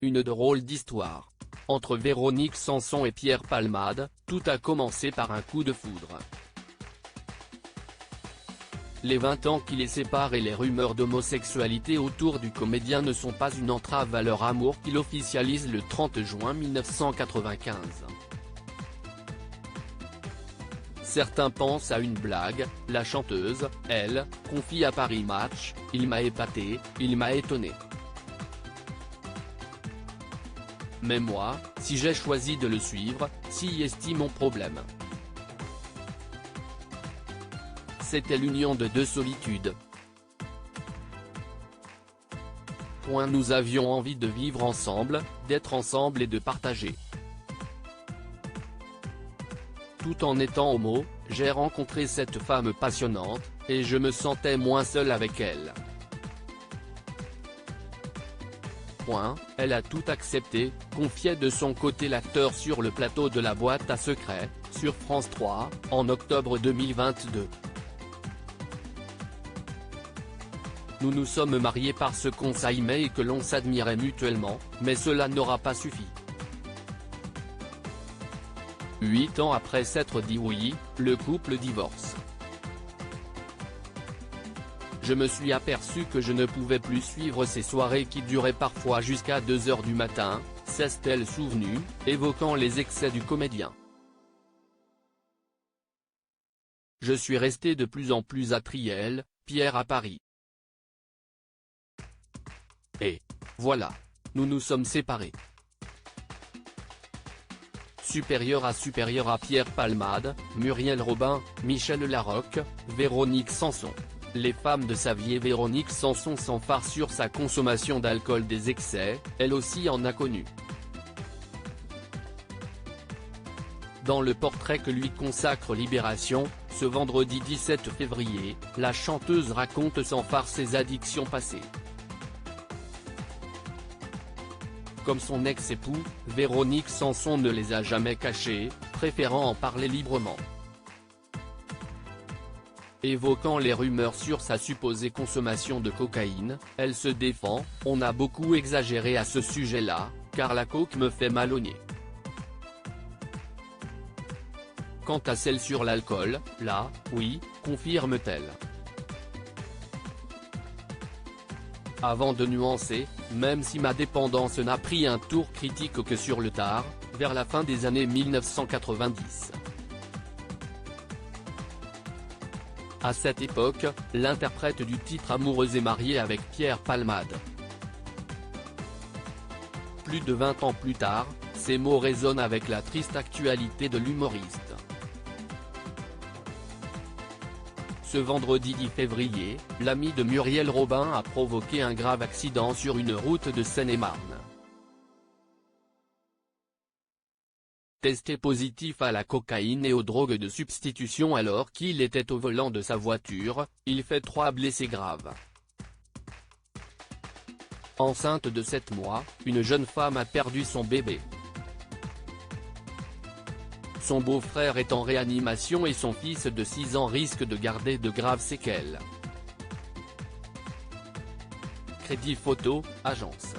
une drôle d'histoire. Entre Véronique Sanson et Pierre Palmade, tout a commencé par un coup de foudre. Les 20 ans qui les séparent et les rumeurs d'homosexualité autour du comédien ne sont pas une entrave à leur amour qu'il officialise le 30 juin 1995. Certains pensent à une blague, la chanteuse, elle, confie à Paris Match, « Il m'a épaté, il m'a étonné. Mais moi, si j'ai choisi de le suivre, s'y estime mon problème. » C'était l'union de deux solitudes. Nous avions envie de vivre ensemble, d'être ensemble et de partager. Tout en étant homo, j'ai rencontré cette femme passionnante, et je me sentais moins seul avec elle. Elle a tout accepté, confiait de son côté l'acteur sur le plateau de La Boîte à secrets, sur France 3, en octobre 2022. Nous nous sommes mariés parce qu'on s'aimait et que l'on s'admirait mutuellement, mais cela n'aura pas suffi. 8 ans après s'être dit oui, le couple divorce. Je me suis aperçu que je ne pouvais plus suivre ces soirées qui duraient parfois jusqu'à 2 h du matin, s'est-elle souvenue, évoquant les excès du comédien. Je suis resté de plus en plus à Triel, Pierre à Paris. Et voilà, nous nous sommes séparés. Supérieur à Pierre Palmade, Muriel Robin, Michel Larocque, Véronique Sanson. Les femmes de sa vie et Véronique Sanson s'emparent sur sa consommation d'alcool des excès, elle aussi en a connu. Dans le portrait que lui consacre Libération, ce vendredi 17 février, la chanteuse raconte sans phare ses addictions passées. Comme son ex-époux, Véronique Sanson ne les a jamais cachées, préférant en parler librement. Évoquant les rumeurs sur sa supposée consommation de cocaïne, elle se défend, « On a beaucoup exagéré à ce sujet-là, car la coke me fait mal au nez. » Quant à celle sur l'alcool, là, oui, confirme-t-elle. Avant de nuancer, même si ma dépendance n'a pris un tour critique que sur le tard, vers la fin des années 1990. À cette époque, l'interprète du titre amoureuse est mariée avec Pierre Palmade. Plus de 20 ans plus tard, ces mots résonnent avec la triste actualité de l'humoriste. Ce vendredi 10 février, l'ami de Muriel Robin a provoqué un grave accident sur une route de Seine-et-Marne. Testé positif à la cocaïne et aux drogues de substitution alors qu'il était au volant de sa voiture, il fait 3 blessés graves. Enceinte de 7 mois, une jeune femme a perdu son bébé. Son beau-frère est en réanimation et son fils de 6 ans risque de garder de graves séquelles. Crédit Photo, agence.